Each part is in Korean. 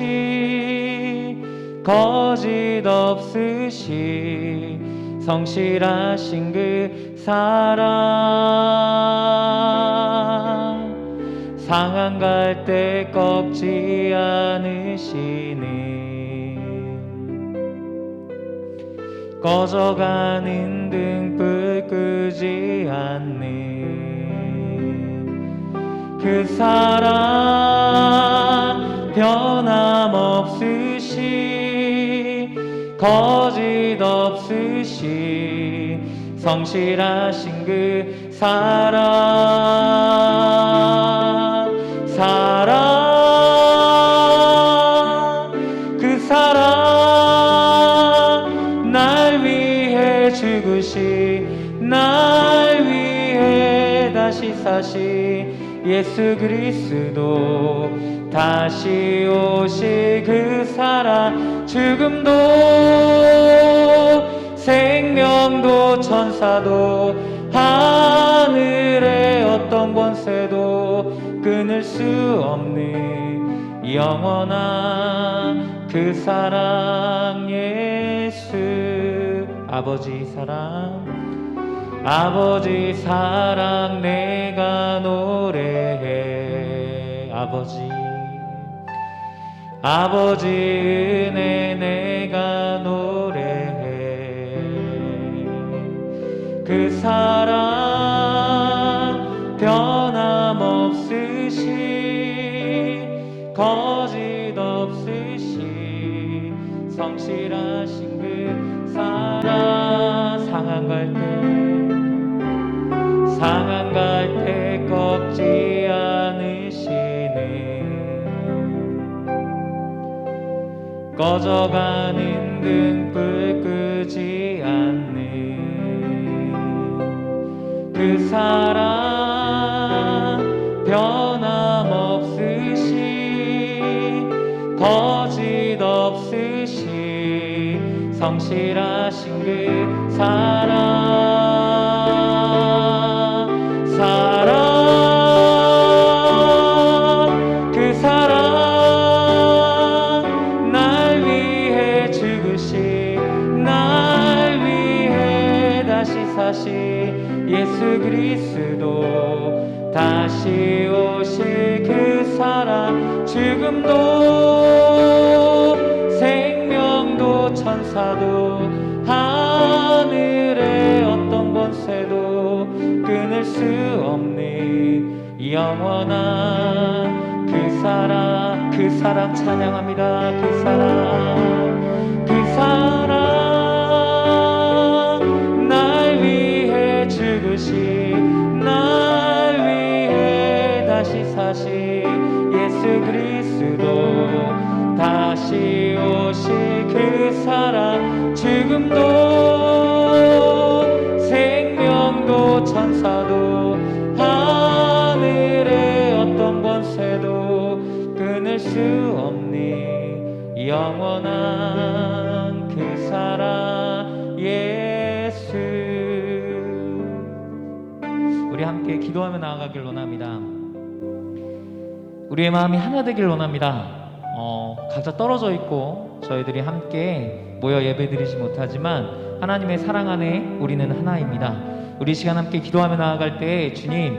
변함없으시 거짓 없으시 성실하신 그 사랑 상한 갈 때 꺾지 않으시는 꺼져가는 등불 끄지 않는 그 사랑 변함없으시 거짓 없으시 성실하신 그 그 사랑 날 위해 죽으시 날 위해 다시 사시 예수 그리스도 다시 오실 그 사랑 죽음도 생명도 천사도 하늘의 어떤 권세도 끊을 수 없는 영원한 그 사랑 예수 아버지 사랑 내가 노래해 아버지 은혜 내가 노래해 그 사랑 변함없으시 거짓 없으시 성실하신 그 사랑 상한 갈 때 꺾지 않으시는 꺼져가는 등불 끄지 않는 그 사랑 변함없으시 거짓 없으시 성실하신 그 사랑 그 사랑 날 위해 죽으시 날 위해 다시 사시 예수 그리스도 다시 오실 그 사랑 죽음도 생명도 천사도 하늘의 어떤 권세도 끊을 수 없는 영원한 그 사랑 찬양합니다. 그 사랑 날 위해 죽으시 날 위해 다시 사시 예수 그리스도 다시 오실 그 사랑 죽음도 생명도 천사도 하늘의 어떤 권세도 끊을 수 없는 영원한 그 사랑 예수 우리 함께 기도하며 나아가길 원합니다. 우리의 마음이 하나 되길 원합니다. 각자 떨어져 있고 저희들이 함께 모여 예배드리지 못하지만 하나님의 사랑 안에 우리는 하나입니다. 우리 시간 함께 기도하며 나아갈 때 주님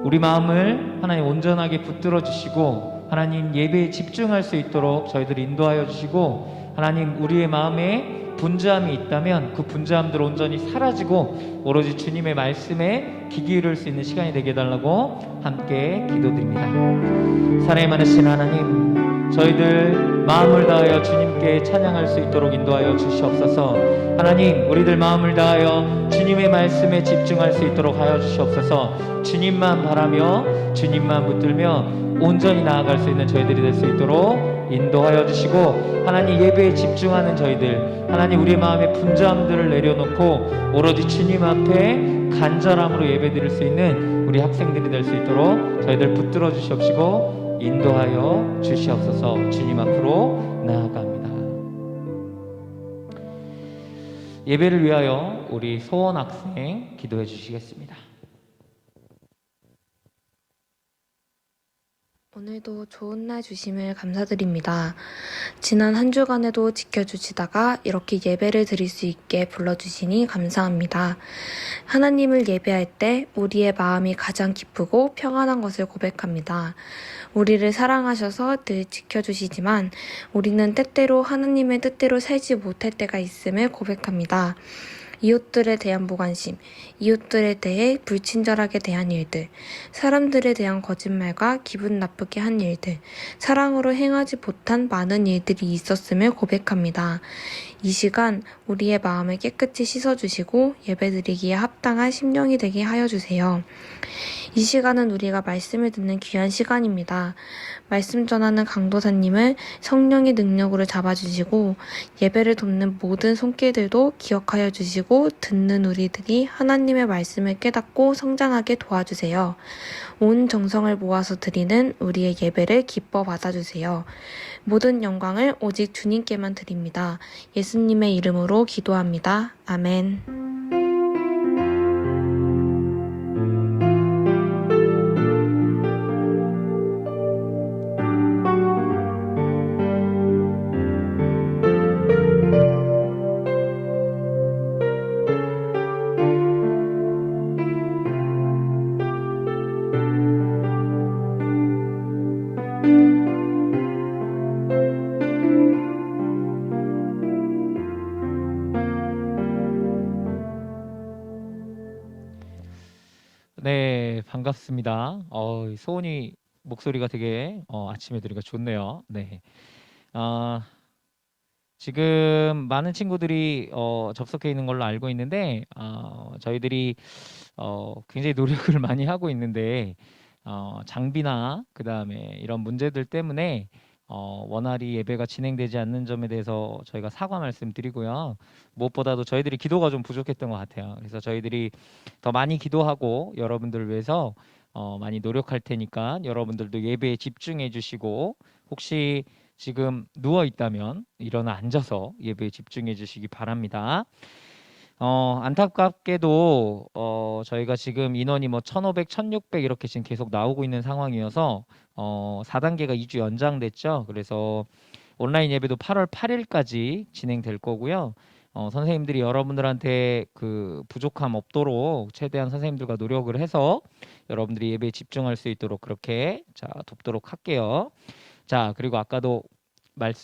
우리 마음을 하나님 온전하게 붙들어 주시고 하나님 예배에 집중할 수 있도록 저희들을 인도하여 주시고 하나님 우리의 마음에 분주함이 있다면 그 분주함들 온전히 사라지고 오로지 주님의 말씀에 귀 기울일 수 있는 시간이 되게 해달라고 함께 기도드립니다. 사랑이 많으신 하나님 저희들 마음을 다하여 주님께 찬양할 수 있도록 인도하여 주시옵소서. 하나님 우리들 마음을 다하여 주님의 말씀에 집중할 수 있도록 하여 주시옵소서. 주님만 바라며 주님만 붙들며 온전히 나아갈 수 있는 저희들이 될 수 있도록 인도하여 주시고 하나님 예배에 집중하는 저희들 하나님 우리의 마음의 분주함들을 내려놓고 오로지 주님 앞에 간절함으로 예배 드릴 수 있는 우리 학생들이 될 수 있도록 저희들 붙들어 주시옵시고 인도하여 주시옵소서. 주님 앞으로 나아갑니다. 예배를 위하여 우리 소원 학생 기도해 주시겠습니다. 오늘도 좋은 날 주심을 감사드립니다. 지난 한 주간에도 지켜주시다가 이렇게 예배를 드릴 수 있게 불러주시니 감사합니다. 하나님을 예배할 때 우리의 마음이 가장 기쁘고 평안한 것을 고백합니다. 우리를 사랑하셔서 늘 지켜주시지만 우리는 때때로 하나님의 뜻대로 살지 못할 때가 있음을 고백합니다. 이웃들에 대한 무관심, 이웃들에 대해 불친절하게 대한 일들, 사람들에 대한 거짓말과 기분 나쁘게 한 일들, 사랑으로 행하지 못한 많은 일들이 있었음을 고백합니다. 이 시간 우리의 마음을 깨끗이 씻어주시고 예배드리기에 합당한 심령이 되게 하여 주세요. 이 시간은 우리가 말씀을 듣는 귀한 시간입니다. 말씀 전하는 강도사님을 성령의 능력으로 잡아주시고 예배를 돕는 모든 손길들도 기억하여 주시고 듣는 우리들이 하나님의 말씀을 깨닫고 성장하게 도와주세요. 온 정성을 모아서 드리는 우리의 예배를 기뻐 받아주세요. 모든 영광을 오직 주님께만 드립니다. 예수님의 이름으로 기도합니다. 아멘. 네, 반갑습니다. 소은이 목소리가 되게 아침에 들으니까 좋네요. 네. 아, 지금 많은 친구들이 접속해 있는 걸로 알고 있는데 저희들이 굉장히 노력을 많이 하고 있는데 장비나 그다음에 이런 문제들 때문에 원활히 예배가 진행되지 않는 점에 대해서 저희가 사과 말씀드리고요. 무엇보다도 저희들이 기도가 좀 부족했던 것 같아요. 그래서 저희들이 더 많이 기도하고 여러분들을 위해서 많이 노력할 테니까 여러분들도 예배에 집중해 주시고 혹시 지금 누워 있다면 일어나 앉아서 예배에 집중해 주시기 바랍니다. 안타깝게도 저희가 지금 인원이 뭐 1,500, 1,600 이렇게 지금 계속 나오고 있는 상황이어서 4단계가 2주 연장됐죠. 그래서 온라인 예배도 8월 8일까지 진행될 거고요. 선생님들이 여러분들한테 그 부족함 없도록 최대한 선생님들과 노력을 해서 여러분들이 예배에 집중할 수 있도록 그렇게 돕도록 할게요. 자, 그리고 아까도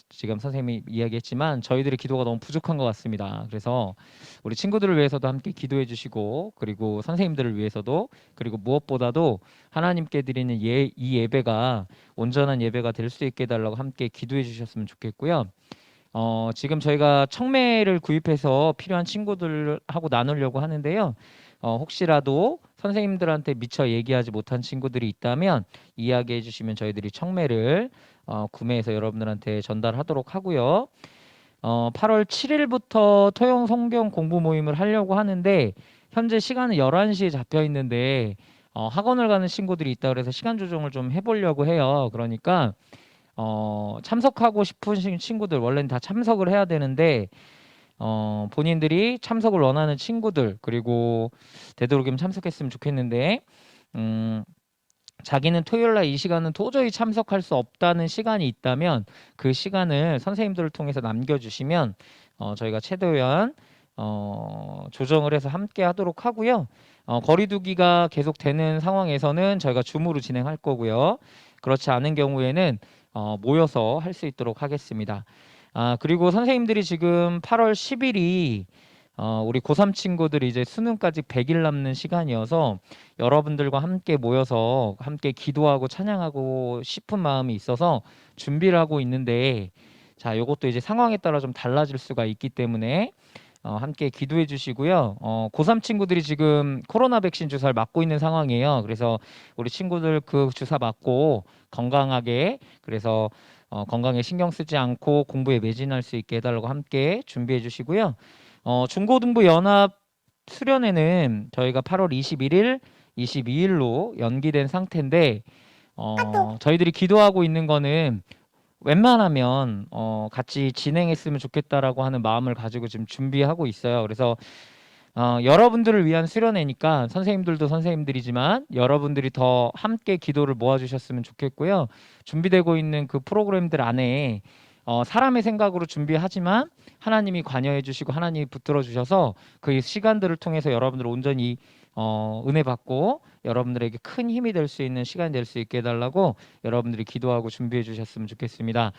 지금 선생님이 이야기했지만 저희들의 기도가 너무 부족한 것 같습니다. 그래서 우리 친구들을 위해서도 함께 기도해 주시고 그리고 선생님들을 위해서도 그리고 무엇보다도 하나님께 드리는 이 예배가 온전한 예배가 될 수 있게 해달라고 함께 기도해 주셨으면 좋겠고요. 지금 저희가 청매를 구입해서 필요한 친구들하고 나누려고 하는데요. 혹시라도 선생님들한테 미처 얘기하지 못한 친구들이 있다면 이야기해 주시면 저희들이 청매를 구매해서 여러분들한테 전달하도록 하고요. 8월 7일부터 토용 성경 공부 모임을 하려고 하는데 현재 시간은 11시에 잡혀 있는데 학원을 가는 친구들이 있다 그래서 시간 조정을 좀 해보려고 해요. 그러니까 참석하고 싶은 친구들 원래는 다 참석을 해야 되는데 본인들이 참석을 원하는 친구들 그리고 되도록이면 참석했으면 좋겠는데 자기는 토요일 날 이 시간은 도저히 참석할 수 없다는 시간이 있다면 그 시간을 선생님들을 통해서 남겨주시면 저희가 최대한 조정을 해서 함께 하도록 하고요. 거리두기가 계속 되는 상황에서는 저희가 줌으로 진행할 거고요. 그렇지 않은 경우에는 모여서 할 수 있도록 하겠습니다. 그리고 선생님들이 지금 8월 10일이 우리 고3 친구들이 이제 수능까지 100일 남는 시간이어서 여러분들과 함께 모여서 함께 기도하고 찬양하고 싶은 마음이 있어서 준비를 하고 있는데 자, 요것도 이제 상황에 따라 좀 달라질 수가 있기 때문에 함께 기도해 주시고요. 고3 친구들이 지금 코로나 백신 주사를 맞고 있는 상황이에요. 그래서 우리 친구들 그 주사 맞고 건강하게 그래서 건강에 신경 쓰지 않고 공부에 매진할 수 있게 해달라고 함께 준비해 주시고요. 중고등부 연합 수련회는 저희가 8월 21일, 22일로 연기된 상태인데 저희들이 기도하고 있는 거는 웬만하면 같이 진행했으면 좋겠다라고 하는 마음을 가지고 지금 준비하고 있어요. 그래서 여러분들을 위한 수련회니까 선생님들도 선생님들이지만 여러분들이 더 함께 기도를 모아주셨으면 좋겠고요. 준비되고 있는 그 프로그램들 안에 사람의 생각으로 준비하지만 하나님이 관여해 주시고 하나님이 붙들어 주셔서 그 시간들을 통해서 여러분들 온전히 은혜 받고 여러분들에게 큰 힘이 될 수 있는 시간이 될 수 있게 해달라고 여러분들이 기도하고 준비해 주셨으면 좋겠습니다.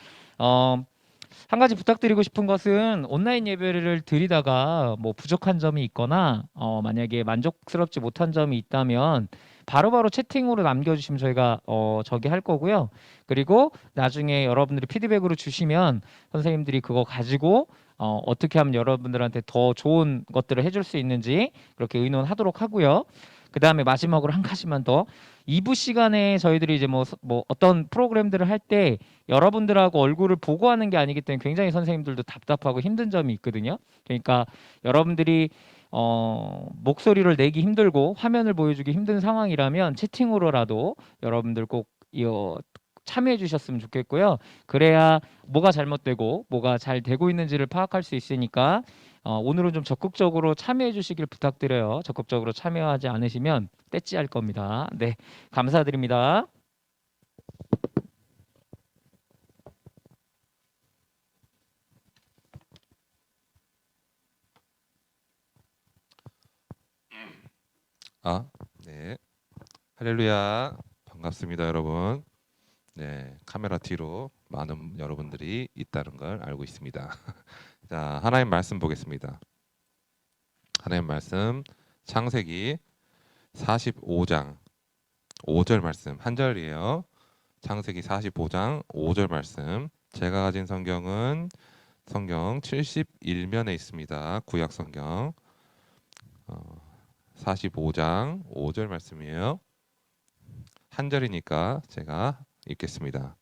한 가지 부탁드리고 싶은 것은 온라인 예배를 드리다가 뭐 부족한 점이 있거나 만약에 만족스럽지 못한 점이 있다면 바로바로 채팅으로 남겨주시면 저희가 저기 할 거고요. 그리고 나중에 여러분들이 피드백으로 주시면 선생님들이 그거 가지고 어떻게 하면 여러분들한테 더 좋은 것들을 해줄 수 있는지 그렇게 의논하도록 하고요. 그 다음에 마지막으로 한 가지만 더 2부 시간에 저희들이 이제 뭐 어떤 프로그램들을 할 때 여러분들하고 얼굴을 보고 하는 게 아니기 때문에 굉장히 선생님들도 답답하고 힘든 점이 있거든요. 그러니까 여러분들이 목소리를 내기 힘들고 화면을 보여주기 힘든 상황이라면 채팅으로라도 여러분들 꼭 참여해 주셨으면 좋겠고요. 그래야 뭐가 잘못되고 뭐가 잘 되고 있는지를 파악할 수 있으니까 오늘은 좀 적극적으로 참여해 주시길 부탁드려요. 적극적으로 참여하지 않으시면 떼찌할 겁니다. 네, 감사드립니다. 네. 할렐루야. 반갑습니다, 여러분. 네, 카메라 뒤로 많은 여러분들이 있다는 걸 알고 있습니다. 자, 하나님 말씀 보겠습니다. 하나님 말씀 창세기 45장 5절 말씀 한 절이에요. 창세기 45장 5절 말씀. 제가 가진 성경은 성경 71면에 있습니다. 구약 성경 45장 5절 말씀이에요. 한 절이니까 제가 읽겠습니다.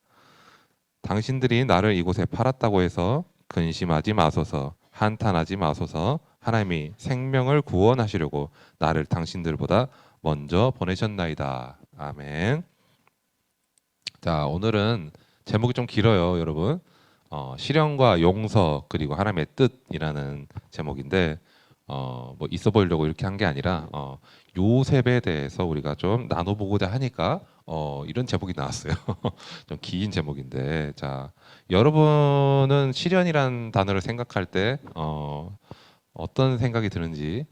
당신들이 나를 이곳에 팔았다고 해서 근심하지 마소서, 한탄하지 마소서. 하나님이 생명을 구원하시려고 나를 당신들보다 먼저 보내셨나이다. 아멘. 자, 오늘은 제목이 좀 길어요, 여러분. 시련과 용서 그리고 하나님의 뜻이라는 제목인데 뭐 있어 보이려고 이렇게 한 게 아니라 요셉에 대해서 우리가 좀 나눠보고자 하니까 이런 제목이 나왔어요. 좀 긴 제목인데, 자, 여러분은 시련이란 단어를 생각할 때 어떤 생각이 드는지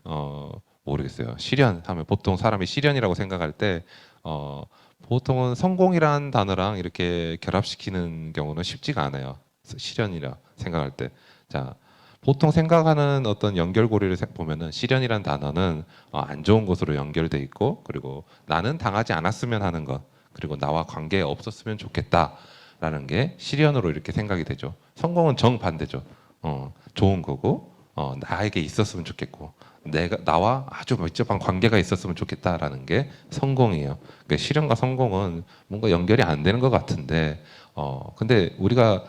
모르겠어요. 시련 하면 보통 사람이 시련이라고 생각할 때 보통은 성공이란 단어랑 이렇게 결합시키는 경우는 쉽지가 않아요. 시련이라 생각할 때. 자, 보통 생각하는 어떤 연결고리를 보면은 시련이란 단어는 안 좋은 것으로 연결돼 있고, 그리고 나는 당하지 않았으면 하는 것, 그리고 나와 관계 없었으면 좋겠다라는 게 시련으로 이렇게 생각이 되죠. 성공은 정반대죠. 좋은 거고, 나에게 있었으면 좋겠고, 나와 아주 밀접한 관계가 있었으면 좋겠다라는 게 성공이에요. 그러니까 시련과 성공은 뭔가 연결이 안 되는 것 같은데, 근데 우리가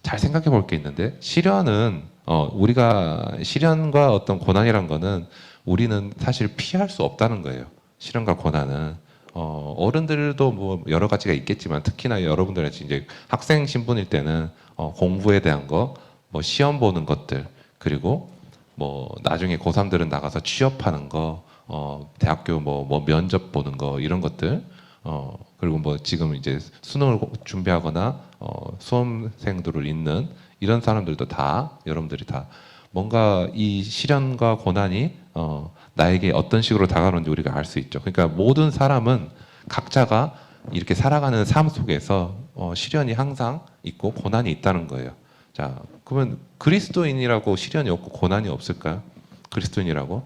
잘 생각해 볼 게 있는데, 시련은 우리가 시련과 어떤 고난이란 거는 우리는 사실 피할 수 없다는 거예요. 시련과 고난은 어른들도 뭐 여러 가지가 있겠지만 특히나 여러분들은 이제 학생 신분일 때는 공부에 대한 거, 뭐 시험 보는 것들, 그리고 뭐 나중에 고3들은 나가서 취업하는 거, 대학교 뭐 면접 보는 거 이런 것들, 그리고 뭐 지금 이제 수능을 준비하거나 수험생들을 잇는 이런 사람들도 다 여러분들이 다 뭔가 이 시련과 고난이 나에게 어떤 식으로 다가오는지 우리가 알 수 있죠. 그러니까 모든 사람은 각자가 이렇게 살아가는 삶 속에서 시련이 항상 있고 고난이 있다는 거예요. 자, 그러면 그리스도인이라고 시련이 없고 고난이 없을까요? 그리스도인이라고?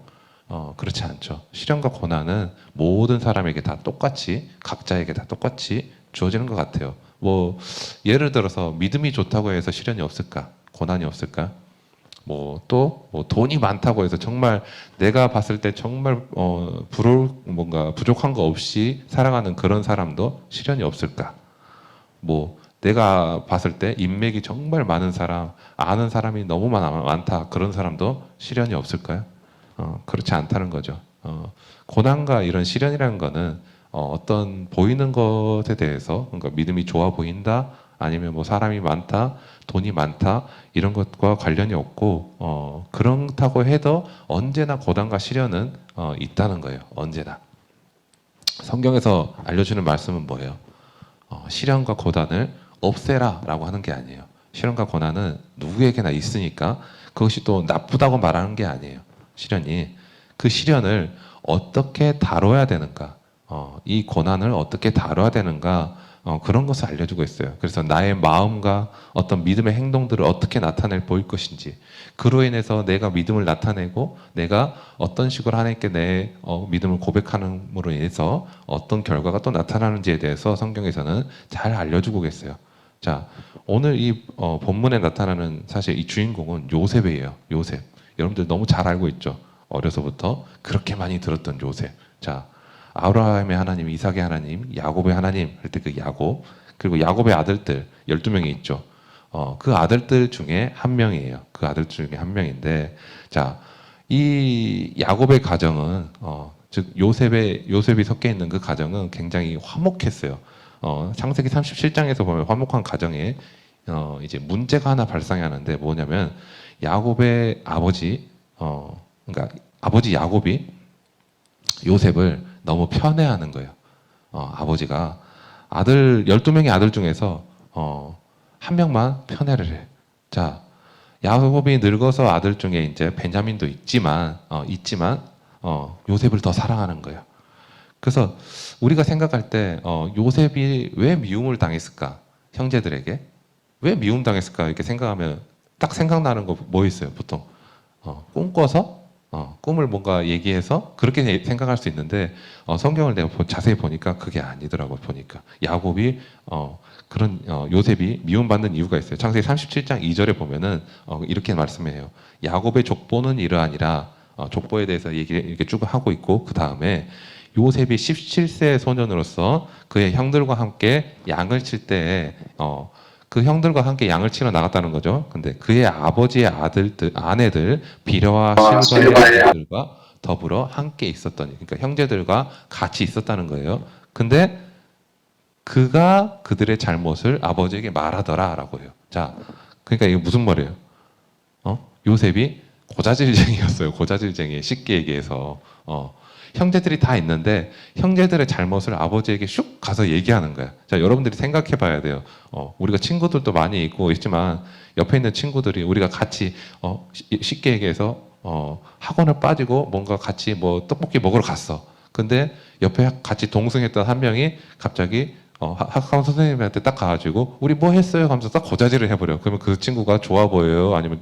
그렇지 않죠. 시련과 고난은 모든 사람에게 다 똑같이, 각자에게 다 똑같이 주어지는 것 같아요. 뭐 예를 들어서 믿음이 좋다고 해서 시련이 없을까? 고난이 없을까? 뭐 또 뭐 돈이 많다고 해서 정말 내가 봤을 때 정말 뭔가 부족한 거 없이 살아가는 그런 사람도 시련이 없을까? 뭐 내가 봤을 때 인맥이 정말 많은 사람, 아는 사람이 너무 많다 그런 사람도 시련이 없을까요? 그렇지 않다는 거죠. 고난과 이런 시련이라는 거는 어떤 보이는 것에 대해서, 그러니까 믿음이 좋아 보인다, 아니면 뭐 사람이 많다, 돈이 많다 이런 것과 관련이 없고 그렇다고 해도 언제나 고난과 시련은 있다는 거예요. 언제나. 성경에서 알려주는 말씀은 뭐예요? 시련과 고난을 없애라라고 하는 게 아니에요. 시련과 고난은 누구에게나 있으니까 그것이 또 나쁘다고 말하는 게 아니에요. 시련이 그 시련을 어떻게 다뤄야 되는가, 이 고난을 어떻게 다뤄야 되는가 그런 것을 알려주고 있어요. 그래서 나의 마음과 어떤 믿음의 행동들을 어떻게 나타낼 보일 것인지, 그로 인해서 내가 믿음을 나타내고 내가 어떤 식으로 하나님께 내 믿음을 고백하는으로 인해서 어떤 결과가 또 나타나는지에 대해서 성경에서는 잘 알려주고 계세요. 자, 오늘 이 본문에 나타나는 사실 이 주인공은 요셉이에요. 요셉. 여러분들 너무 잘 알고 있죠. 어려서부터 그렇게 많이 들었던 요셉. 자, 아브라함의 하나님, 이삭의 하나님, 야곱의 하나님 할 때 그 야곱, 그리고 야곱의 아들들 12명이 있죠. 그 아들들 중에 한 명이에요. 그 아들 중에 한 명인데, 자, 이 야곱의 가정은 즉 요셉이 섞여 있는 그 가정은 굉장히 화목했어요. 창세기 37장에서 보면 화목한 가정에 이제 문제가 하나 발생하는데 뭐냐면 야곱의 아버지, 그러니까 아버지 야곱이 요셉을 너무 편애하는 거예요. 아버지가 12명의 아들 중에서 한 명만 편애를 해. 자, 야곱이 늙어서 아들 중에 이제 베냐민도 있지만 요셉을 더 사랑하는 거예요. 그래서 우리가 생각할 때 요셉이 왜 미움을 당했을까? 형제들에게 왜 미움 당했을까? 이렇게 생각하면 딱 생각나는 거 뭐 있어요? 보통 꿈꿔서 꿈을 뭔가 얘기해서 그렇게 생각할 수 있는데 성경을 내가 자세히 보니까 그게 아니더라고. 보니까 야곱이 그런 요셉이 미움받는 이유가 있어요. 창세기 37장 2절에 보면은 이렇게 말씀해요. 야곱의 족보는 이러하니라. 족보에 대해서 얘기를 이렇게 쭉 하고 있고, 그 다음에 요셉이 17세 소년으로서 그의 형들과 함께 양을 칠 때에 그 형들과 함께 양을 치러 나갔다는 거죠. 근데 그의 아버지의 아내들 비려와 실바의 아들들과 더불어 함께 있었더니, 그러니까 형제들과 같이 있었다는 거예요. 근데 그가 그들의 잘못을 아버지에게 말하더라라고 해요. 자, 그러니까 이게 무슨 말이에요? 요셉이 고자질쟁이였어요. 고자질쟁이. 쉽게 얘기해서 형제들이 다 있는데 형제들의 잘못을 아버지에게 슉 가서 얘기하는 거야. 자, 여러분들이 생각해 봐야 돼요. 우리가 친구들도 많이 있고 있지만 옆에 있는 친구들이 우리가 같이 쉽게 얘기해서 학원을 빠지고 뭔가 같이 뭐 떡볶이 먹으러 갔어. 근데 옆에 같이 동승했던 한 명이 갑자기 학원 선생님한테 딱 가가지고 우리 뭐 했어요? 하면서 딱 고자질을 해버려. 그러면 그 친구가 좋아 보여요? 아니면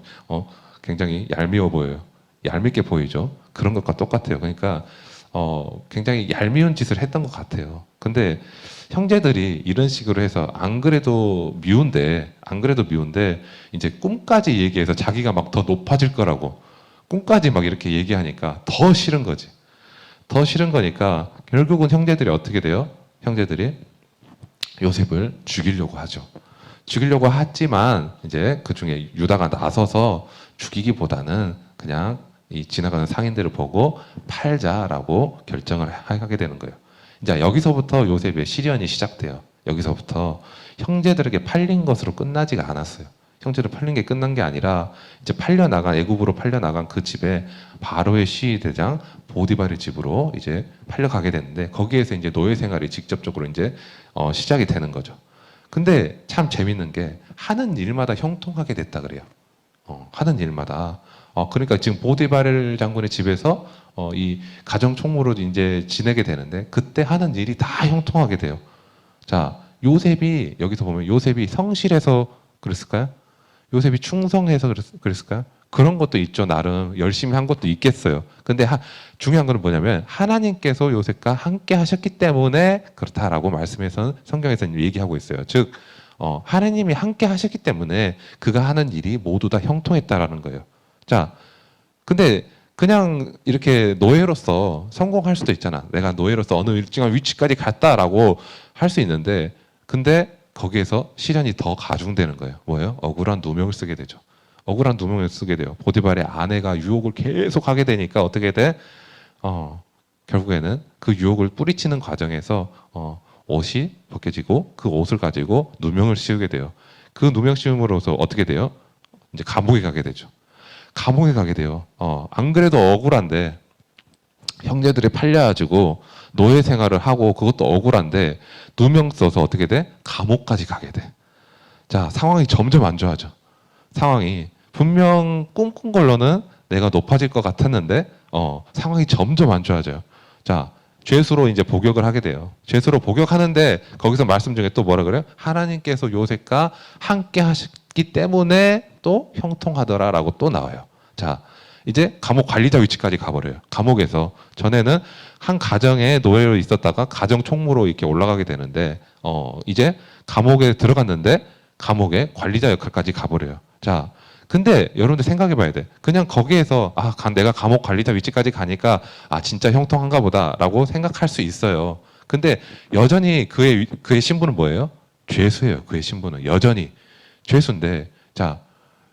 굉장히 얄미워 보여요? 얄밉게 보이죠? 그런 것과 똑같아요. 그러니까 굉장히 얄미운 짓을 했던 것 같아요. 근데 형제들이 이런 식으로 해서 안 그래도 미운데 이제 꿈까지 얘기해서 자기가 막 더 높아질 거라고 꿈까지 막 이렇게 얘기하니까 더 싫은 거지. 더 싫은 거니까 결국은 형제들이 어떻게 돼요? 형제들이 요셉을 죽이려고 하죠. 죽이려고 했지만 이제 그 중에 유다가 나서서 죽이기보다는 그냥 이 지나가는 상인들을 보고 팔자라고 결정을 하게 되는 거예요. 이제 여기서부터 요셉의 시련이 시작돼요. 여기서부터 형제들에게 팔린 것으로 끝나지가 않았어요. 형제들 팔린 게 끝난 게 아니라 이제 애굽으로 팔려나간 그 집에 바로의 시위대장 보디발의 집으로 이제 팔려가게 되는데 거기에서 이제 노예 생활이 직접적으로 이제 시작이 되는 거죠. 근데 참 재밌는 게 하는 일마다 형통하게 됐다 그래요. 하는 일마다. 그러니까 지금 보디발 장군의 집에서 이 가정 총무로 이제 지내게 되는데 그때 하는 일이 다 형통하게 돼요. 자, 요셉이 여기서 보면 요셉이 성실해서 그랬을까요? 요셉이 충성해서 그랬을까요? 그런 것도 있죠. 나름 열심히 한 것도 있겠어요. 근데 중요한 건 뭐냐면 하나님께서 요셉과 함께 하셨기 때문에 그렇다라고 말씀에서 성경에서는 얘기하고 있어요. 즉 하나님이 함께 하셨기 때문에 그가 하는 일이 모두 다 형통했다라는 거예요. 자, 근데 그냥 이렇게 노예로서 성공할 수도 있잖아. 내가 노예로서 어느 일정한 위치까지 갔다라고 할 수 있는데, 근데 거기에서 시련이 더 가중되는 거예요. 뭐예요? 억울한 누명을 쓰게 되죠. 억울한 누명을 쓰게 돼요. 보디발의 아내가 유혹을 계속 하게 되니까 어떻게 돼? 결국에는 그 유혹을 뿌리치는 과정에서 옷이 벗겨지고 그 옷을 가지고 누명을 씌우게 돼요. 그 누명 씌움으로써 어떻게 돼요? 이제 감옥에 가게 되죠. 감옥에 가게 돼요. 안 그래도 억울한데 형제들이 팔려가지고 노예 생활을 하고 그것도 억울한데 누명 써서 어떻게 돼? 감옥까지 가게 돼. 자, 상황이 점점 안 좋아져. 상황이 분명 꿈꾼 걸로는 내가 높아질 것 같았는데 상황이 점점 안 좋아져요. 자, 죄수로 이제 복역을 하게 돼요. 죄수로 복역하는데 거기서 말씀 중에 또 뭐라 그래요? 하나님께서 요셉과 함께 하셨기 때문에 또 형통하더라라고 또 나와요. 자, 이제 감옥 관리자 위치까지 가버려요. 감옥에서 전에는 한 가정에 노예로 있었다가 가정 총무로 이렇게 올라가게 되는데 이제 감옥에 들어갔는데 감옥의 관리자 역할까지 가버려요. 자, 근데 여러분들 생각해봐야 돼. 그냥 거기에서 내가 감옥 관리자 위치까지 가니까 진짜 형통한가 보다라고 생각할 수 있어요. 근데 여전히 그의 신분은 뭐예요? 죄수예요. 그의 신분은 여전히 죄수인데, 자,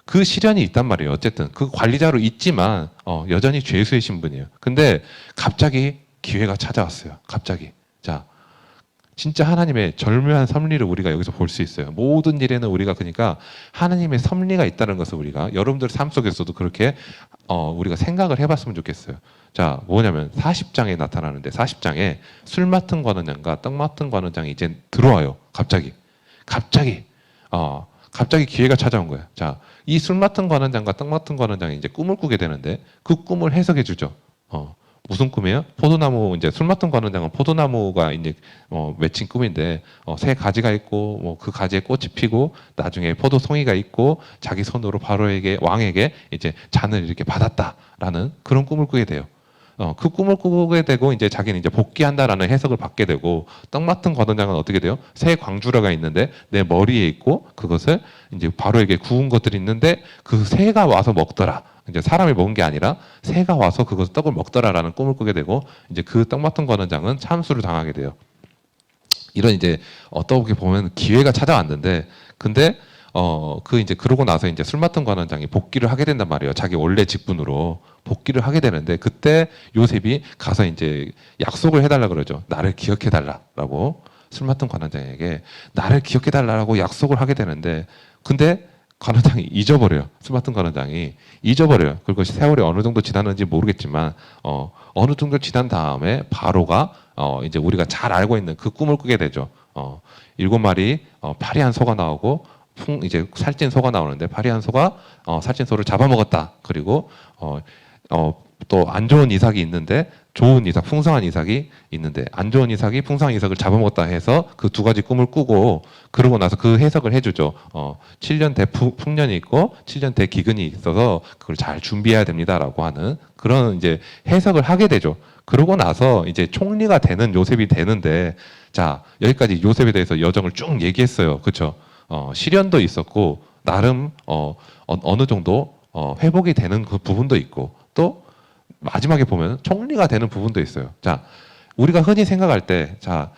그 시련이 있단 말이에요. 어쨌든 그 관리자로 있지만 여전히 죄수의 신분이에요. 근데 갑자기 기회가 찾아왔어요. 갑자기. 자, 진짜 하나님의 절묘한 섭리를 우리가 여기서 볼 수 있어요. 모든 일에는 우리가 그러니까 하나님의 섭리가 있다는 것을 우리가 여러분들 삶 속에서도 그렇게 우리가 생각을 해봤으면 좋겠어요. 자, 뭐냐면 40장에 나타나는데 40장에 술 맡은 관원장과 떡 맡은 관원장이 이제 들어와요. 갑자기 기회가 찾아온 거예요. 자, 이 술 맡은 관원장과 떡 맡은 관원장이 이제 꿈을 꾸게 되는데 그 꿈을 해석해 주죠. 무슨 꿈이에요? 포도나무, 이제 술 맡은 관원장은 포도나무가 이제 맺힌 꿈인데 새 가지가 있고 그 가지에 꽃이 피고 나중에 포도송이가 있고 자기 손으로 바로에게 왕에게 이제 잔을 이렇게 받았다라는 그런 꿈을 꾸게 돼요. 그 꿈을 꾸게 되고 이제 자기는 이제 복귀한다라는 해석을 받게 되고, 떡 맡은 관원장은 어떻게 돼요? 새 광주라가 있는데 내 머리에 있고 그것을 이제 바로에게 구운 것들이 있는데 그 새가 와서 먹더라. 이제 사람이 먹은 게 아니라 새가 와서 그것을 떡을 먹더라라는 꿈을 꾸게 되고, 이제 그 떡 맡은 관원장은 참수를 당하게 돼요. 이런 이제 어떻게 보면 기회가 찾아왔는데, 근데 그 이제 그러고 나서 이제 술 맡은 관원장이 복귀를 하게 된단 말이에요. 자기 원래 직분으로 복귀를 하게 되는데, 그때 요셉이 가서 이제 약속을 해달라 그러죠. 나를 기억해 달라라고 술 맡은 관원장에게 나를 기억해 달라고 약속을 하게 되는데, 근데 관원장이 잊어버려요. 술 맡은 관원장이 잊어버려요. 그것이 세월이 어느 정도 지났는지 모르겠지만 어느 정도 지난 다음에 바로가 이제 우리가 잘 알고 있는 그 꿈을 꾸게 되죠. 7마리 파리한 소가 나오고 이제 살찐 소가 나오는데, 파리한 소가 살찐 소를 잡아먹었다. 그리고 또 안 좋은 이삭이 있는데 좋은 이삭, 풍성한 이삭이 있는데 안 좋은 이삭이 풍성한 이삭을 잡아먹었다 해서 그 두 가지 꿈을 꾸고, 그러고 나서 그 해석을 해주죠. 7년 대풍년이 있고 7년 대기근이 있어서 그걸 잘 준비해야 됩니다라고 하는 그런 이제 해석을 하게 되죠. 그러고 나서 이제 총리가 되는 요셉이 되는데, 자, 여기까지 요셉에 대해서 여정을 쭉 얘기했어요. 그렇죠? 시련도 있었고 나름 어느 정도 회복이 되는 그 부분도 있고, 또 마지막에 보면 총리가 되는 부분도 있어요. 자, 우리가 흔히 생각할 때, 자,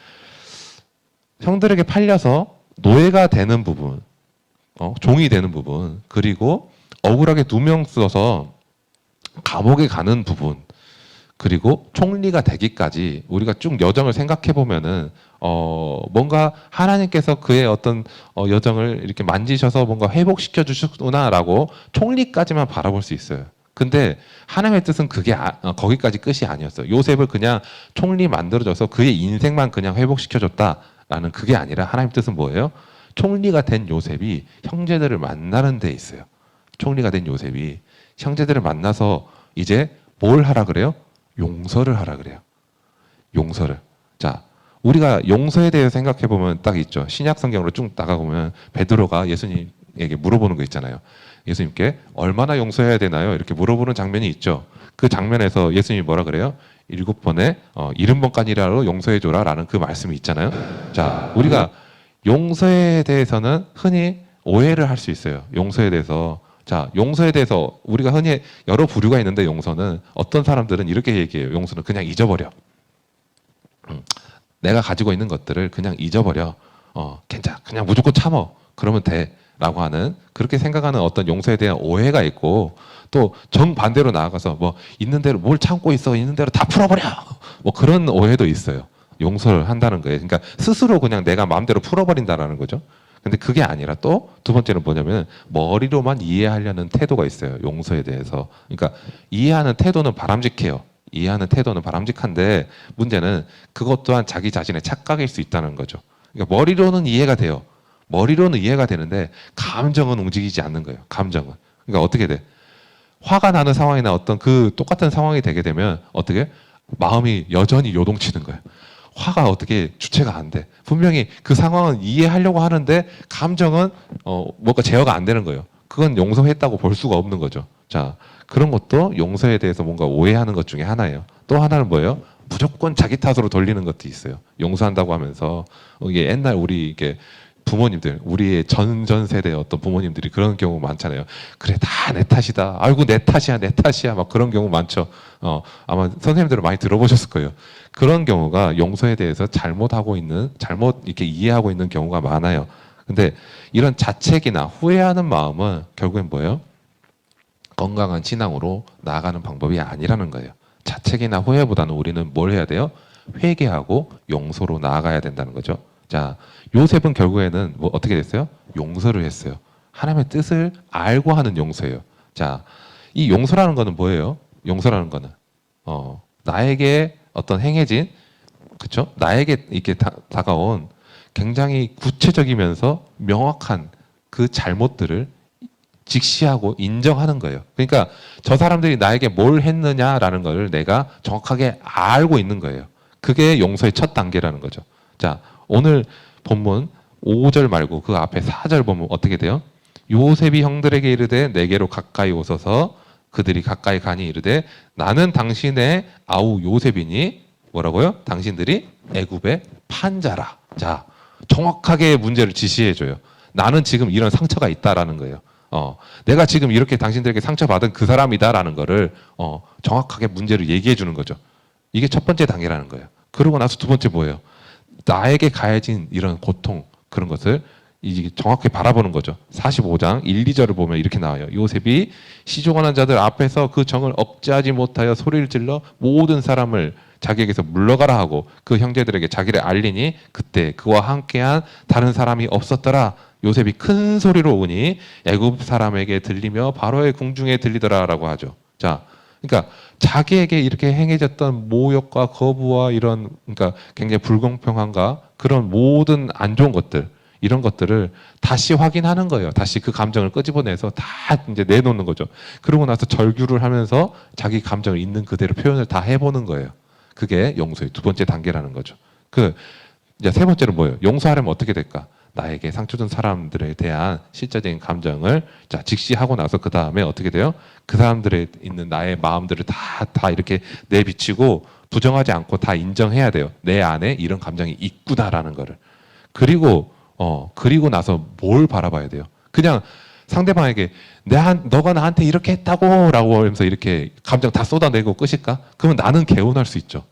형들에게 팔려서 노예가 되는 부분, 종이 되는 부분, 그리고 억울하게 누명 써서 감옥에 가는 부분, 그리고 총리가 되기까지 우리가 쭉 여정을 생각해 보면은 뭔가 하나님께서 그의 어떤 여정을 이렇게 만지셔서 뭔가 회복시켜 주셨구나라고 총리까지만 바라볼 수 있어요. 근데 하나님의 뜻은 그게 거기까지 끝이 아니었어요. 요셉을 그냥 총리 만들어줘서 그의 인생만 그냥 회복시켜줬다라는 그게 아니라, 하나님의 뜻은 뭐예요? 총리가 된 요셉이 형제들을 만나는 데 있어요. 총리가 된 요셉이 형제들을 만나서 이제 뭘 하라 그래요? 용서를 하라 그래요. 용서를. 자, 우리가 용서에 대해서 생각해 보면 딱 있죠. 신약 성경으로 쭉 나가보면 베드로가 예수님에게 물어보는 거 있잖아요. 예수님께 얼마나 용서해야 되나요? 이렇게 물어보는 장면이 있죠. 그 장면에서 예수님이 뭐라 그래요? 7번에 70번까지라도 용서해 줘라라는 그 말씀이 있잖아요. 자, 우리가 용서에 대해서는 흔히 오해를 할 수 있어요. 용서에 대해서. 자, 용서에 대해서 우리가 흔히 여러 부류가 있는데, 용서는 어떤 사람들은 이렇게 얘기해요. 용서는 그냥 잊어버려. 내가 가지고 있는 것들을 그냥 잊어버려. 괜찮아. 그냥 무조건 참어. 그러면 돼. 라고 하는, 그렇게 생각하는 어떤 용서에 대한 오해가 있고, 또 정반대로 나아가서 뭐 있는 대로 뭘 참고 있어. 있는 대로 다 풀어버려. 뭐 그런 오해도 있어요. 용서를 한다는 거예요. 그러니까 스스로 그냥 내가 마음대로 풀어버린다라는 거죠. 근데 그게 아니라 또 두 번째는 뭐냐면 머리로만 이해하려는 태도가 있어요. 용서에 대해서. 그러니까 이해하는 태도는 바람직해요. 이해하는 태도는 바람직한데 문제는 그것 또한 자기 자신의 착각일 수 있다는 거죠. 그러니까 머리로는 이해가 돼요. 머리로는 이해가 되는데 감정은 움직이지 않는 거예요. 감정은. 그러니까 어떻게 돼? 화가 나는 상황이나 어떤 그 똑같은 상황이 되게 되면 어떻게? 마음이 여전히 요동치는 거예요. 화가 어떻게 주체가 안 돼. 분명히 그 상황은 이해하려고 하는데 감정은 뭔가 제어가 안 되는 거예요. 그건 용서했다고 볼 수가 없는 거죠. 자, 그런 것도 용서에 대해서 뭔가 오해하는 것 중에 하나예요. 또 하나는 뭐예요? 무조건 자기 탓으로 돌리는 것도 있어요. 용서한다고 하면서 이게 옛날 우리 이게 부모님들, 우리의 전 세대의 어떤 부모님들이 그런 경우 많잖아요. 그래, 다 내 탓이다. 아이고, 내 탓이야, 내 탓이야. 막 그런 경우 많죠. 아마 선생님들은 많이 들어보셨을 거예요. 그런 경우가 용서에 대해서 잘못하고 있는, 잘못 이렇게 이해하고 있는 경우가 많아요. 근데 이런 자책이나 후회하는 마음은 결국엔 뭐예요? 건강한 신앙으로 나아가는 방법이 아니라는 거예요. 자책이나 후회보다는 우리는 뭘 해야 돼요? 회개하고 용서로 나아가야 된다는 거죠. 자, 요셉은 결국에는 뭐 어떻게 됐어요? 용서를 했어요. 하나님의 뜻을 알고 하는 용서예요. 자, 이 용서라는 거는 뭐예요? 용서라는 거는 나에게 어떤 행해진, 그렇죠? 나에게 이렇게 다가온 굉장히 구체적이면서 명확한 그 잘못들을 직시하고 인정하는 거예요. 그러니까 저 사람들이 나에게 뭘 했느냐라는 걸 내가 정확하게 알고 있는 거예요. 그게 용서의 첫 단계라는 거죠. 자, 오늘 본문 5절 말고 그 앞에 4절 보면 어떻게 돼요? 요셉이 형들에게 이르되 내게로 가까이 오소서. 그들이 가까이 가니 이르되 나는 당신의 아우 요셉이니 뭐라고요? 당신들이 애굽의 판자라. 자, 정확하게 문제를 지시해줘요. 나는 지금 이런 상처가 있다라는 거예요. 내가 지금 이렇게 당신들에게 상처받은 그 사람이다라는 거를 정확하게 문제를 얘기해 주는 거죠. 이게 첫 번째 단계라는 거예요. 그러고 나서 두 번째 뭐예요? 나에게 가해진 이런 고통, 그런 것을 이제 정확히 바라보는 거죠. 45장 1, 2절을 보면 이렇게 나와요. 요셉이 시종하는 자들 앞에서 그 정을 억제하지 못하여 소리를 질러 모든 사람을 자기에게서 물러가라 하고 그 형제들에게 자기를 알리니 그때 그와 함께한 다른 사람이 없었더라. 요셉이 큰 소리로 우니 애굽 사람에게 들리며 바로의 궁중에 들리더라라고 하죠. 자, 그러니까 자기에게 이렇게 행해졌던 모욕과 거부와 이런, 그러니까 굉장히 불공평함과 그런 모든 안 좋은 것들, 이런 것들을 다시 확인하는 거예요. 다시 그 감정을 끄집어내서 다 이제 내놓는 거죠. 그러고 나서 절규를 하면서 자기 감정을 있는 그대로 표현을 다 해보는 거예요. 그게 용서의 두 번째 단계라는 거죠. 이제 세 번째는 뭐예요? 용서하려면 어떻게 될까? 나에게 상처 준 사람들에 대한 실제적인 감정을 자 직시하고 나서 그 다음에 어떻게 돼요? 그 사람들에 있는 나의 마음들을 다 이렇게 내비치고 부정하지 않고 다 인정해야 돼요. 내 안에 이런 감정이 있구나라는 거를. 그리고 나서 뭘 바라봐야 돼요? 그냥 상대방에게 너가 나한테 이렇게 했다고 하면서 이렇게 감정 다 쏟아내고 끝일까? 그러면 나는 개운할 수 있죠.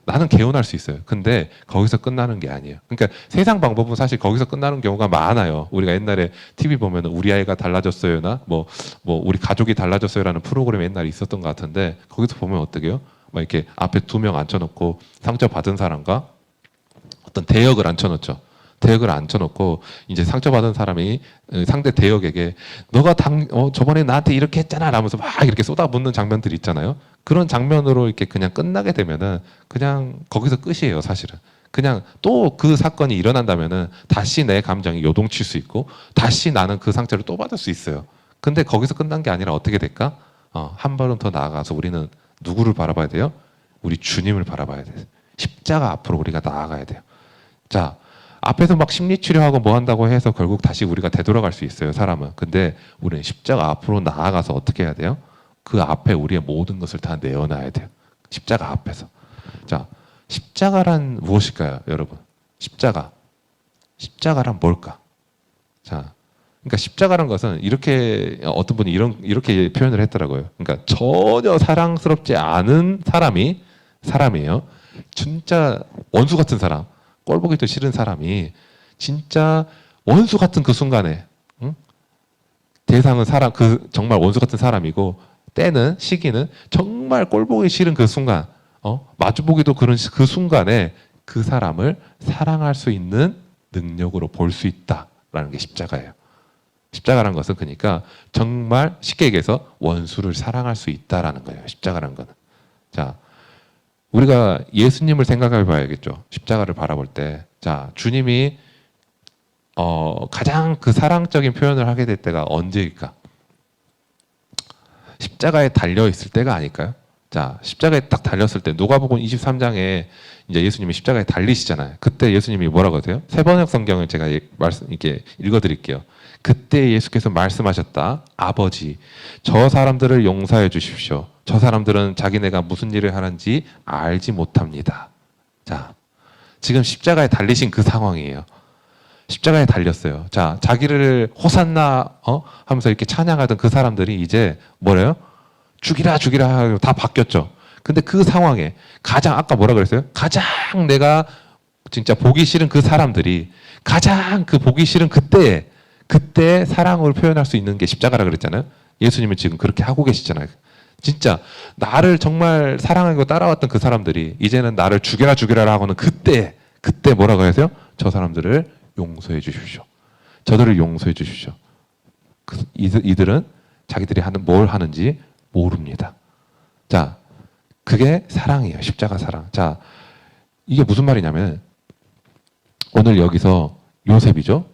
나는 개운할 수 있어요. 근데 거기서 끝나는 게 아니에요. 그러니까 세상 방법은 사실 거기서 끝나는 경우가 많아요. 우리가 옛날에 TV 보면 우리 아이가 달라졌어요나 뭐 우리 가족이 달라졌어요라는 프로그램이 옛날에 있었던 것 같은데 거기서 보면 어떻게 해요? 막 이렇게 앞에 2명 앉혀놓고 상처받은 사람과 어떤 대역을 앉혀놓죠. 대역을 앉혀놓고 이제 상처받은 사람이 상대 대역에게 너가 저번에 나한테 이렇게 했잖아 라면서 막 이렇게 쏟아붓는 장면들이 있잖아요. 그런 장면으로 이렇게 그냥 끝나게 되면은 그냥 거기서 끝이에요, 사실은. 그냥 또 그 사건이 일어난다면은 다시 내 감정이 요동칠 수 있고 다시 나는 그 상처를 또 받을 수 있어요. 근데 거기서 끝난 게 아니라 어떻게 될까? 한 발은 더 나아가서 우리는 누구를 바라봐야 돼요? 우리 주님을 바라봐야 돼요. 십자가 앞으로 우리가 나아가야 돼요. 자, 앞에서 막 심리치료하고 뭐 한다고 해서 결국 다시 우리가 되돌아갈 수 있어요, 사람은. 근데 우리는 십자가 앞으로 나아가서 어떻게 해야 돼요? 그 앞에 우리의 모든 것을 다 내어놔야 돼요. 십자가 앞에서. 자, 십자가란 무엇일까요, 여러분? 십자가란 뭘까? 자, 그러니까 십자가란 것은 이렇게 어떤 분이 이렇게 표현을 했더라고요. 그러니까 전혀 사랑스럽지 않은 사람이에요. 진짜 원수 같은 사람, 꼴 보기도 싫은 사람이 진짜 원수 같은 그 순간에, 대상은 정말 원수 같은 사람이고 시기는 정말 꼴 보기 싫은 그 순간, 마주보기도 그런 그 순간에 그 사람을 사랑할 수 있는 능력으로 볼 수 있다라는 게 십자가예요. 십자가라는 것은 그러니까 정말 쉽게 얘기해서 원수를 사랑할 수 있다라는 거예요. 십자가라는 거는. 자, 우리가 예수님을 생각해 봐야겠죠. 십자가를 바라볼 때. 자, 주님이 가장 그 사랑적인 표현을 하게 될 때가 언제일까? 십자가에 달려 있을 때가 아닐까요? 자, 십자가에 딱 달렸을 때 누가복음 23장에 이제 예수님이 십자가에 달리시잖아요. 그때 예수님이 뭐라고 하세요? 세번역 성경을 제가 이렇게 읽어드릴게요. 그때 예수께서 말씀하셨다. 아버지, 저 사람들을 용서해 주십시오. 저 사람들은 자기네가 무슨 일을 하는지 알지 못합니다. 자, 지금 십자가에 달리신 그 상황이에요. 십자가에 달렸어요. 자, 자기를 호산나 하면서 이렇게 찬양하던 그 사람들이 이제 뭐래요? 죽이라 죽이라 하고 다 바뀌었죠. 근데 그 상황에 가장 아까 뭐라 그랬어요? 가장 내가 진짜 보기 싫은 그 사람들이 가장 그 보기 싫은 그때 사랑을 표현할 수 있는 게 십자가라 그랬잖아요. 예수님은 지금 그렇게 하고 계시잖아요. 진짜 나를 정말 사랑하고 따라왔던 그 사람들이 이제는 나를 죽여라 죽여라 하고는 그때 뭐라고 하세요? 저 사람들을 용서해 주십시오. 저들을 용서해 주십시오. 이들은 자기들이 뭘 하는지 모릅니다. 자, 그게 사랑이에요. 십자가 사랑. 자, 이게 무슨 말이냐면 오늘 여기서 요셉이죠.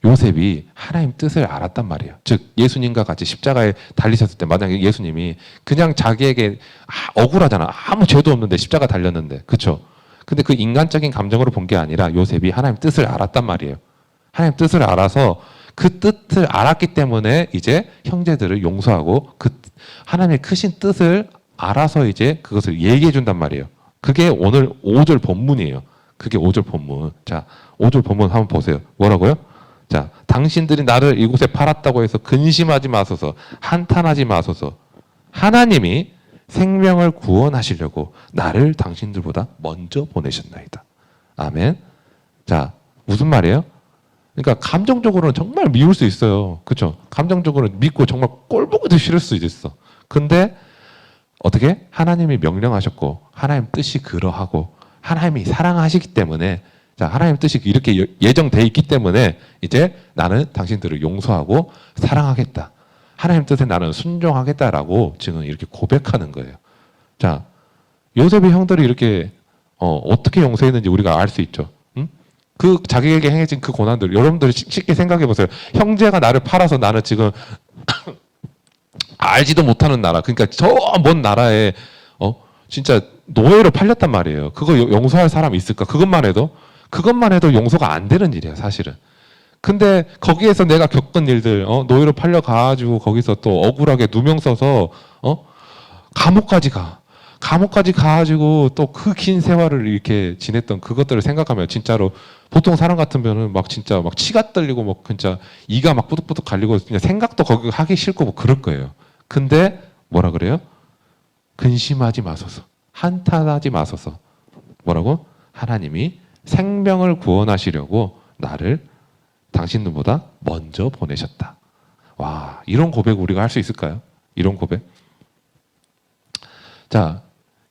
요셉이 하나님 뜻을 알았단 말이에요. 즉 예수님과 같이 십자가에 달리셨을 때 만약에 예수님이 그냥 자기에게 억울하잖아. 아무 죄도 없는데 십자가 달렸는데. 그렇죠? 근데 그 인간적인 감정으로 본 게 아니라 요셉이 하나님 뜻을 알았단 말이에요. 하나님 뜻을 알아서 그 뜻을 알았기 때문에 이제 형제들을 용서하고 그 하나님의 크신 뜻을 알아서 이제 그것을 얘기해 준단 말이에요. 그게 오늘 5절 본문이에요. 그게 5절 본문. 자, 5절 본문 한번 보세요. 뭐라고요? 자, 당신들이 나를 이곳에 팔았다고 해서 근심하지 마소서, 한탄하지 마소서. 하나님이 생명을 구원하시려고 나를 당신들보다 먼저 보내셨나이다. 아멘. 자, 무슨 말이에요? 그러니까 감정적으로는 정말 미울 수 있어요. 그렇죠? 감정적으로는 믿고 정말 꼴 보기도 싫을 수 있어. 근데 어떻게? 하나님이 명령하셨고 하나님 뜻이 그러하고 하나님이 사랑하시기 때문에 자, 하나님 뜻이 이렇게 예정돼 있기 때문에 이제 나는 당신들을 용서하고 사랑하겠다. 하나님 뜻에 나는 순종하겠다라고 지금 이렇게 고백하는 거예요. 자, 요셉의 형들이 이렇게 어떻게 용서했는지 우리가 알 수 있죠. 응? 그 자기에게 행해진 그 고난들 여러분들이 쉽게 생각해 보세요. 형제가 나를 팔아서 나는 지금 알지도 못하는 나라, 그러니까 저 먼 나라에 진짜 노예로 팔렸단 말이에요. 그거 용서할 사람이 있을까? 그것만 해도 용서가 안 되는 일이야, 사실은. 근데 거기에서 내가 겪은 일들, 노예로 팔려가지고 거기서 또 억울하게 누명 써서 감옥까지 가가지고 또 그 긴 세월을 이렇게 지냈던 그것들을 생각하면 진짜로 보통 사람 같으면은 막 진짜 막 치가 떨리고 막 진짜 이가 막 뿌득뿌득 갈리고 그냥 생각도 거기 하기 싫고 뭐 그럴 거예요. 근데 뭐라 그래요? 근심하지 마소서, 한탄하지 마소서. 뭐라고? 하나님이 생명을 구원하시려고 나를 당신들보다 먼저 보내셨다. 와, 이런 고백 우리가 할 수 있을까요? 이런 고백? 자,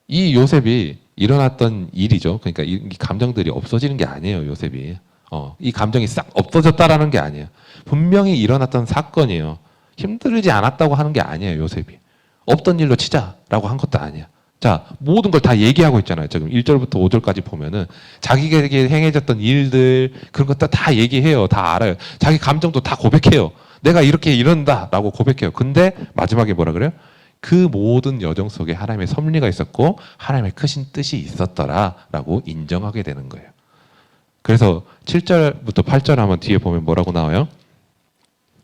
이 요셉이 일어났던 일이죠. 그러니까 이 감정들이 없어지는 게 아니에요, 요셉이. 이 감정이 싹 없어졌다라는 게 아니에요. 분명히 일어났던 사건이에요. 힘들지 않았다고 하는 게 아니에요, 요셉이. 없던 일로 치자라고 한 것도 아니야. 자, 모든 걸 다 얘기하고 있잖아요. 지금 1절부터 5절까지 보면은 자기에게 행해졌던 일들 그런 것도 다 얘기해요. 다 알아요. 자기 감정도 다 고백해요. 내가 이렇게 이런다라고 고백해요. 근데 마지막에 뭐라 그래요? 그 모든 여정 속에 하나님의 섭리가 있었고 하나님의 크신 뜻이 있었더라라고 인정하게 되는 거예요. 그래서 7절부터 8절 한번 뒤에 보면 뭐라고 나와요?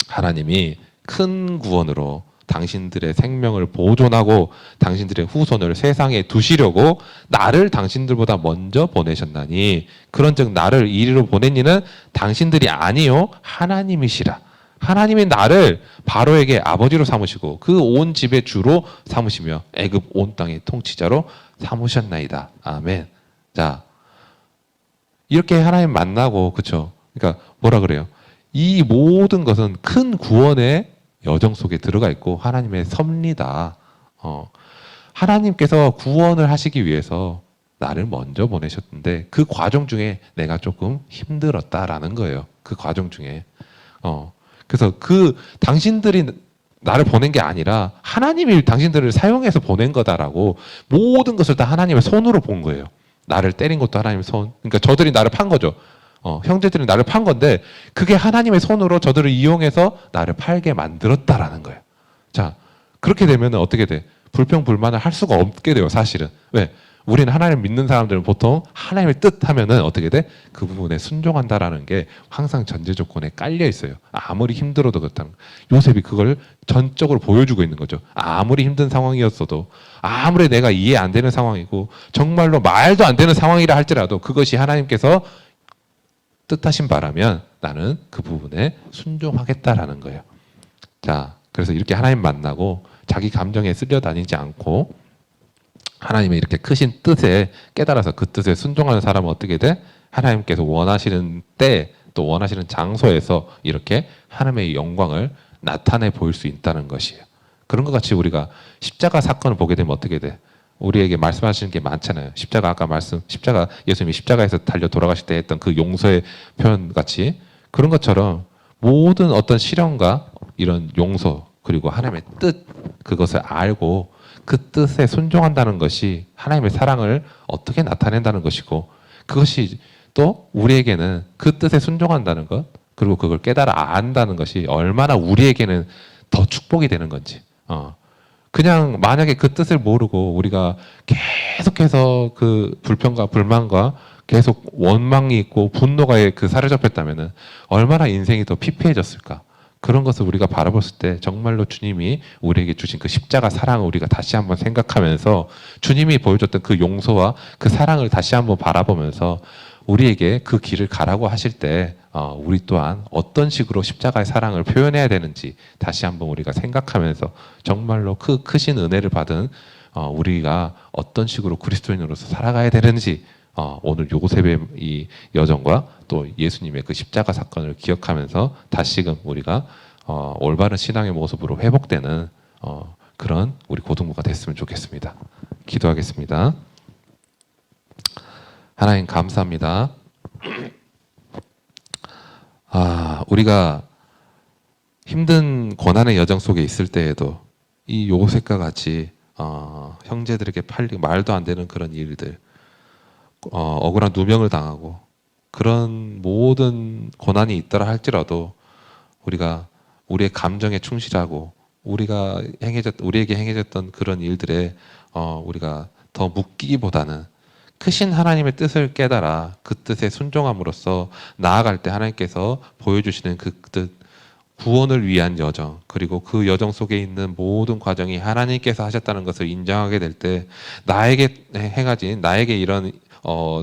하나님이 큰 구원으로 당신들의 생명을 보존하고 당신들의 후손을 세상에 두시려고 나를 당신들보다 먼저 보내셨나니 그런즉 나를 이리로 보낸 이는 당신들이 아니요 하나님이시라. 하나님이 나를 바로에게 아버지로 삼으시고 그 온 집의 주로 삼으시며 애굽 온 땅의 통치자로 삼으셨나이다. 아멘. 자, 이렇게 하나님 만나고 그렇죠. 그러니까 뭐라 그래요? 이 모든 것은 큰 구원의 여정 속에 들어가 있고 하나님의 섭리다. 하나님께서 구원을 하시기 위해서 나를 먼저 보내셨는데 그 과정 중에 내가 조금 힘들었다라는 거예요. 그 과정 중에. 그래서 그 당신들이 나를 보낸 게 아니라 하나님이 당신들을 사용해서 보낸 거다라고 모든 것을 다 하나님의 손으로 본 거예요. 나를 때린 것도 하나님의 손. 그러니까 저들이 나를 판 거죠. 형제들이 나를 판 건데 그게 하나님의 손으로 저들을 이용해서 나를 팔게 만들었다라는 거예요. 자, 그렇게 되면 어떻게 돼? 불평불만을 할 수가 없게 돼요, 사실은. 왜? 우리는 하나님 믿는 사람들은 보통 하나님의 뜻 하면은 어떻게 돼? 그 부분에 순종한다라는 게 항상 전제 조건에 깔려 있어요. 아무리 힘들어도 그렇다는 거예요. 요셉이 그걸 전적으로 보여주고 있는 거죠. 아무리 힘든 상황이었어도, 아무리 내가 이해 안 되는 상황이고 정말로 말도 안 되는 상황이라 할지라도 그것이 하나님께서 뜻하신 바라면 나는 그 부분에 순종하겠다라는 거예요. 자, 그래서 이렇게 하나님 만나고 자기 감정에 쓸려다니지 않고 하나님의 이렇게 크신 뜻에 깨달아서 그 뜻에 순종하는 사람은 어떻게 돼? 하나님께서 원하시는 때 또 원하시는 장소에서 이렇게 하나님의 영광을 나타내 보일 수 있다는 것이에요. 그런 것 같이 우리가 십자가 사건을 보게 되면 어떻게 돼? 우리에게 말씀하시는 게 많잖아요. 십자가 십자가 예수님이 십자가에서 달려 돌아가실 때 했던 그 용서의 표현 같이 그런 것처럼 모든 어떤 시련과 이런 용서 그리고 하나님의 뜻 그것을 알고 그 뜻에 순종한다는 것이 하나님의 사랑을 어떻게 나타낸다는 것이고 그것이 또 우리에게는 그 뜻에 순종한다는 것 그리고 그걸 깨달아 안다는 것이 얼마나 우리에게는 더 축복이 되는 건지 그냥 만약에 그 뜻을 모르고 우리가 계속해서 그 불평과 불만과 계속 원망이 있고 분노가 그 사로잡혔다면은 얼마나 인생이 더 피폐해졌을까? 그런 것을 우리가 바라봤을 때 정말로 주님이 우리에게 주신 그 십자가 사랑을 우리가 다시 한번 생각하면서 주님이 보여줬던 그 용서와 그 사랑을 다시 한번 바라보면서 우리에게 그 길을 가라고 하실 때 우리 또한 어떤 식으로 십자가의 사랑을 표현해야 되는지 다시 한번 우리가 생각하면서 정말로 그 크신 은혜를 받은 우리가 어떤 식으로 그리스도인으로서 살아가야 되는지 오늘 요셉의 이 여정과 또 예수님의 그 십자가 사건을 기억하면서 다시금 우리가 올바른 신앙의 모습으로 회복되는 그런 우리 고등부가 됐으면 좋겠습니다. 기도하겠습니다. 하나님 감사합니다. 우리가 힘든 고난의 여정 속에 있을 때에도 이 요셉과 같이 형제들에게 팔리고 말도 안 되는 그런 일들 억울한 누명을 당하고 그런 모든 고난이 있더라 할지라도 우리가 우리의 감정에 충실하고 우리에게 행해졌던 그런 일들에 우리가 더 묶이기보다는 크신 하나님의 뜻을 깨달아 그 뜻에 순종함으로써 나아갈 때 하나님께서 보여주시는 그 뜻, 구원을 위한 여정 그리고 그 여정 속에 있는 모든 과정이 하나님께서 하셨다는 것을 인정하게 될 때 나에게 행하진 나에게 이런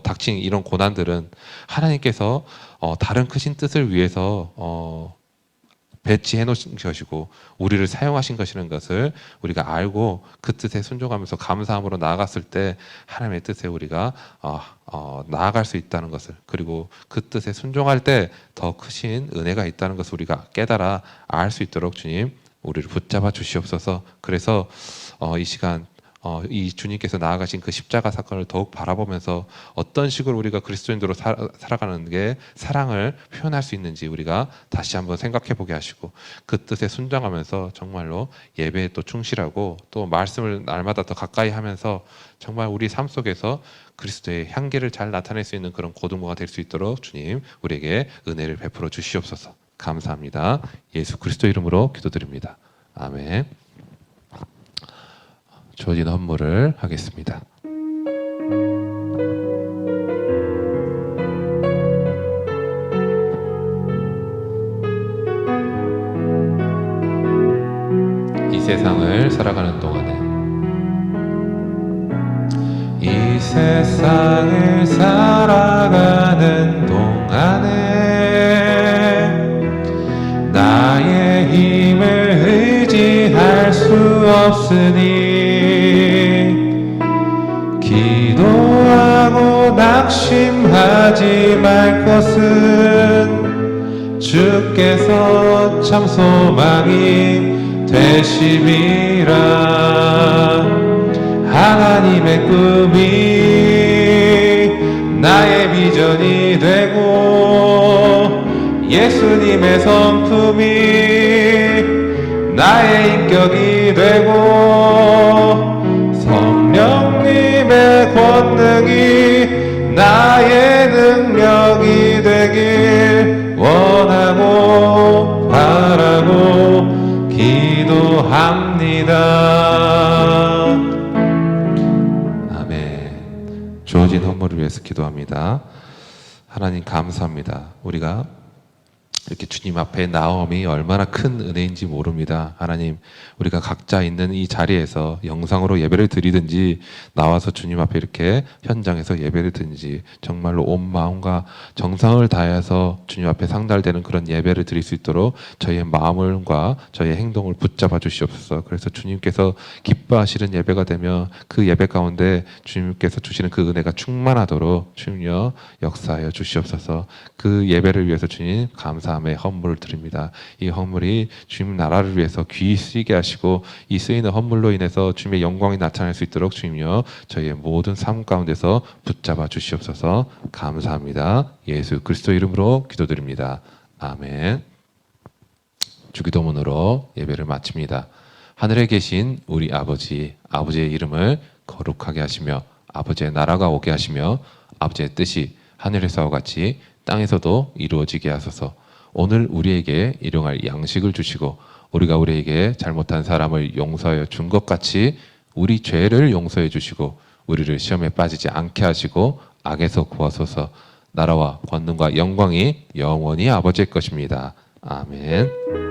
닥친 이런 고난들은 하나님께서 다른 크신 뜻을 위해서 배치해 놓으신 것이고 우리를 사용하신 것이라는 것을 우리가 알고 그 뜻에 순종하면서 감사함으로 나아갔을 때 하나님의 뜻에 우리가 나아갈 수 있다는 것을 그리고 그 뜻에 순종할 때 더 크신 은혜가 있다는 것을 우리가 깨달아 알 수 있도록 주님 우리를 붙잡아 주시옵소서. 그래서 이 시간 이 주님께서 나아가신 그 십자가 사건을 더욱 바라보면서 어떤 식으로 우리가 그리스도인으로 살아가는 게 사랑을 표현할 수 있는지 우리가 다시 한번 생각해 보게 하시고 그 뜻에 순종하면서 정말로 예배에 또 충실하고 또 말씀을 날마다 더 가까이 하면서 정말 우리 삶 속에서 그리스도의 향기를 잘 나타낼 수 있는 그런 고등부가 될 수 있도록 주님 우리에게 은혜를 베풀어 주시옵소서. 감사합니다. 예수 그리스도 이름으로 기도드립니다. 아멘. 주어진 헌물을 하겠습니다. 이 세상을 살아가는 동안에 이 세상을 살아가는 동안에 나의 힘을 의지할 수 없으니 기도하고 낙심하지 말 것은 주께서 참 소망이 되심이라. 하나님의 꿈이 예수님의 성품이 나의 인격이 되고 성령님의 권능이 나의 능력이 되길 원하고 바라고 기도합니다. 아멘. 주어진 헌물을 위해서 기도합니다. 하나님 감사합니다. 우리가 이렇게 주님 앞에 나옴이 얼마나 큰 은혜인지 모릅니다. 하나님, 우리가 각자 있는 이 자리에서 영상으로 예배를 드리든지 나와서 주님 앞에 이렇게 현장에서 예배를 드리든지 정말로 온 마음과 정성을 다해서 주님 앞에 상달되는 그런 예배를 드릴 수 있도록 저희의 마음과 저희의 행동을 붙잡아 주시옵소서. 그래서 주님께서 기뻐하시는 예배가 되며 그 예배 가운데 주님께서 주시는 그 은혜가 충만하도록 주님여 역사하여 주시옵소서. 그 예배를 위해서 주님 감사함의 헌물을 드립니다. 이 헌물이 주님 나라를 위해서 귀히 쓰이게 하시고 이 쓰이는 헌물로 인해서 주님의 영광이 나타날 수 있도록 주님여 저희의 모든 삶 가운데서 붙잡아 주시옵소서. 감사합니다. 예수 그리스도 이름으로 기도드립니다. 아멘. 주기도문으로 예배를 마칩니다. 하늘에 계신 우리 아버지, 아버지의 이름을 거룩하게 하시며 아버지의 나라가 오게 하시며 아버지의 뜻이 하늘에서와 같이 땅에서도 이루어지게 하소서. 오늘 우리에게 일용할 양식을 주시고 우리가 우리에게 잘못한 사람을 용서하여 준 것 같이 우리 죄를 용서해 주시고 우리를 시험에 빠지지 않게 하시고 악에서 구하소서. 나라와 권능과 영광이 영원히 아버지의 것입니다. 아멘.